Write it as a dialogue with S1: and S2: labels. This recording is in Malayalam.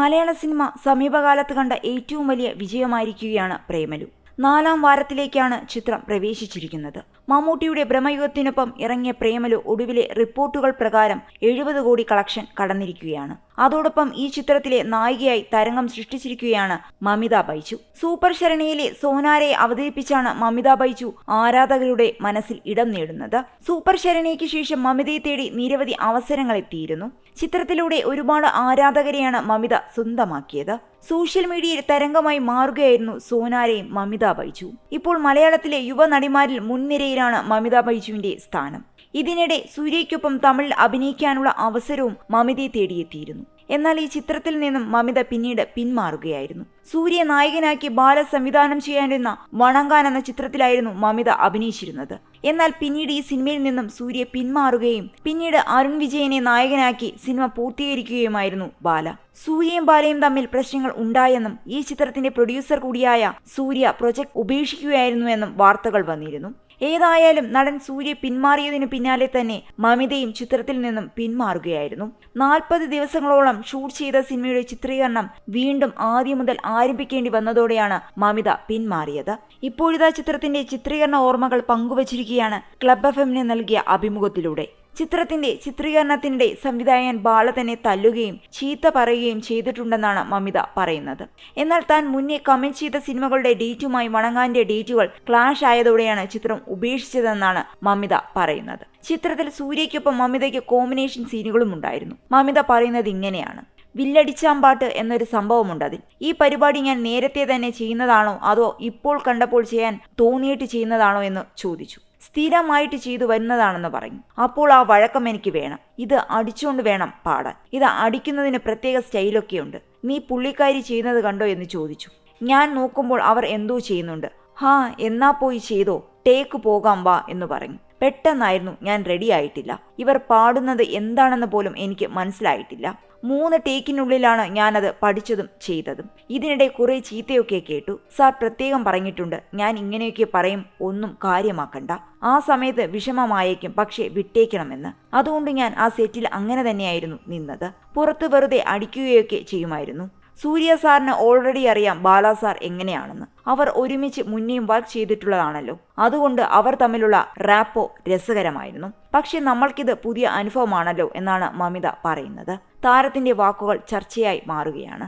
S1: മലയാള സിനിമ സമീപകാലത്ത് കണ്ട ഏറ്റവും വലിയ വിജയമായിരിക്കുകയാണ് പ്രേമലു. 4ാം വാരത്തിലേക്കാണ് ചിത്രം പ്രവേശിച്ചിരിക്കുന്നത്. മമ്മൂട്ടിയുടെ ബ്രഹ്മയുഗത്തിനൊപ്പം ഇറങ്ങിയ പ്രേമലു ഒടുവിലെ റിപ്പോർട്ടുകൾ പ്രകാരം 70 കോടി കളക്ഷൻ കടന്നിരിക്കുകയാണ്. അതോടൊപ്പം ഈ ചിത്രത്തിലെ നായികയായി തരംഗം സൃഷ്ടിച്ചിരിക്കുകയാണ് മമിത ബൈജു. സൂപ്പർ ശരണിയിലെ സോനാരയെ അവതരിപ്പിച്ചാണ് മമിത ബൈജു ആരാധകരുടെ മനസ്സിൽ ഇടം നേടുന്നത്. സൂപ്പർ ശരണിക്ക് ശേഷം മമിതയെ തേടി നിരവധി അവസരങ്ങൾ എത്തിയിരുന്നു. ചിത്രത്തിലൂടെ ഒരുപാട് ആരാധകരെയാണ് മമിത സ്വന്തമാക്കിയത്. സോഷ്യൽ മീഡിയയിൽ തരംഗമായി മാറുകയായിരുന്നു സോനാരയും മമിത ബൈജു. ഇപ്പോൾ മലയാളത്തിലെ യുവനടിമാരിൽ മുൻനിരയിലാണ് മമിത ബൈജുവിന്റെ സ്ഥാനം. ഇതിനിടെ സൂര്യയ്ക്കൊപ്പം തമിഴിൽ അഭിനയിക്കാനുള്ള അവസരവും മമിതയെ തേടിയെത്തിയിരുന്നു. എന്നാൽ ഈ ചിത്രത്തിൽ നിന്നും മമിത പിന്നീട് പിന്മാറുകയായിരുന്നു. സൂര്യ നായകനാക്കി ബാല സംവിധാനം ചെയ്യാനിരുന്ന വണങ്കാൻ എന്ന ചിത്രത്തിലായിരുന്നു മമിത അഭിനയിച്ചിരുന്നത്. എന്നാൽ പിന്നീട് ഈ സിനിമയിൽ നിന്നും സൂര്യ പിന്മാറുകയും പിന്നീട് അരുൺ വിജയനെ നായകനാക്കി സിനിമ പൂർത്തീകരിക്കുകയുമായിരുന്നു ബാല. സൂര്യയും ബാലയും തമ്മിൽ പ്രശ്നങ്ങൾ ഉണ്ടായെന്നും ഈ ചിത്രത്തിന്റെ പ്രൊഡ്യൂസർ കൂടിയായ സൂര്യ പ്രൊജക്ട് ഉപേക്ഷിക്കുകയായിരുന്നുവെന്നും വാർത്തകൾ വന്നിരുന്നു. ഏതായാലും നടൻ സൂര്യ പിന്മാറിയതിനു പിന്നാലെ തന്നെ മമിതയും ചിത്രത്തിൽ നിന്നും പിന്മാറുകയായിരുന്നു. 40 ദിവസങ്ങളോളം ഷൂട്ട് ചെയ്ത സിനിമയുടെ ചിത്രീകരണം വീണ്ടും ആദ്യം മുതൽ ആരംഭിക്കേണ്ടി വന്നതോടെയാണ് മമിത പിന്മാറിയത്. ഇപ്പോഴിതാ ചിത്രത്തിന്റെ ചിത്രീകരണ ഓർമ്മകൾ പങ്കുവച്ചിരിക്കുകയാണ് ക്ലബ് FM-ന് നൽകിയ അഭിമുഖത്തിലൂടെ. ചിത്രത്തിന്റെ ചിത്രീകരണത്തിനിടെ സംവിധായകൻ ബാല തന്നെ തല്ലുകയും ചീത്ത പറയുകയും ചെയ്തിട്ടുണ്ടെന്നാണ് മമിത പറയുന്നത്. എന്നാൽ താൻ മുന്നേ കമന്റ് ചെയ്ത സിനിമകളുടെ ഡേറ്റുമായി വണങ്ങാന്റെ ഡേറ്റുകൾ ക്ലാഷ് ആയതോടെയാണ് ചിത്രം ഉപേക്ഷിച്ചതെന്നാണ് മമിത പറയുന്നത്. ചിത്രത്തിൽ സൂര്യയ്ക്കൊപ്പം മമിതയ്ക്ക് കോമ്പിനേഷൻ സീനുകളും ഉണ്ടായിരുന്നു. മമിത പറയുന്നത് ഇങ്ങനെയാണ്: വില്ലടിച്ചാമ്പാട്ട് എന്നൊരു സംഭവമുണ്ട്. അതിൽ ഈ പരിപാടി ഞാൻ നേരത്തെ തന്നെ ചെയ്യുന്നതാണോ അതോ ഇപ്പോൾ കണ്ടപ്പോൾ ചെയ്യാൻ തോന്നിയിട്ട് ചെയ്യുന്നതാണോ എന്ന് ചോദിച്ചു. സ്ഥിരമായിട്ട് ചെയ്തു വരുന്നതാണെന്ന് പറഞ്ഞു. അപ്പോൾ ആ വഴക്കം എനിക്ക് വേണം. ഇത് അടിച്ചുകൊണ്ട് വേണം പാടാൻ. ഇത് അടിക്കുന്നതിന് പ്രത്യേക സ്റ്റൈലൊക്കെയുണ്ട്. നീ പുള്ളിക്കാരി ചെയ്യുന്നത് കണ്ടോ എന്ന് ചോദിച്ചു. ഞാൻ നോക്കുമ്പോൾ അവർ എന്തോ ചെയ്യുന്നുണ്ട്. ഹാ, എന്നാ പോയി ചെയ്തോ, ടേക്ക് പോകാം വാ എന്ന് പറഞ്ഞു. പെട്ടെന്നായിരുന്നു, ഞാൻ റെഡി ആയിട്ടില്ല. ഇവർ പാടുന്നത് എന്താണെന്ന് പോലും എനിക്ക് മനസ്സിലായിട്ടില്ല. 3 ടേക്കിനുള്ളിലാണ് ഞാനത് പഠിച്ചതും ചെയ്തതും. ഇതിനിടെ കുറെ ചീത്തയൊക്കെ കേട്ടു. സാർ പ്രത്യേകം പറഞ്ഞിട്ടുണ്ട്, ഞാൻ ഇങ്ങനെയൊക്കെ പറയും, ഒന്നും കാര്യമാക്കണ്ട. ആ സമയത്ത് വിഷമമായേക്കും, പക്ഷേ വിട്ടേക്കണമെന്ന്. അതുകൊണ്ട് ഞാൻ ആ സെറ്റിൽ അങ്ങനെ തന്നെയായിരുന്നു നിന്നത്. പുറത്ത് വെറുതെ അടിക്കുകയൊക്കെ ചെയ്യുമായിരുന്നു. സൂര്യ സാറിന് ഓൾറെഡി അറിയാം ബാല സാർ എങ്ങനെയാണെന്ന്. അവർ ഒരുമിച്ച് മുന്നേയും വർക്ക് ചെയ്തിട്ടുള്ളതാണല്ലോ. അതുകൊണ്ട് അവർ തമ്മിലുള്ള റാപ്പോ രസകരമായിരുന്നു. പക്ഷെ നമ്മൾക്കിത് പുതിയ അനുഭവമാണല്ലോ എന്നാണ് മമിത പറയുന്നത്. താരത്തിന്റെ വാക്കുകൾ ചർച്ചയായി മാറുകയാണ്.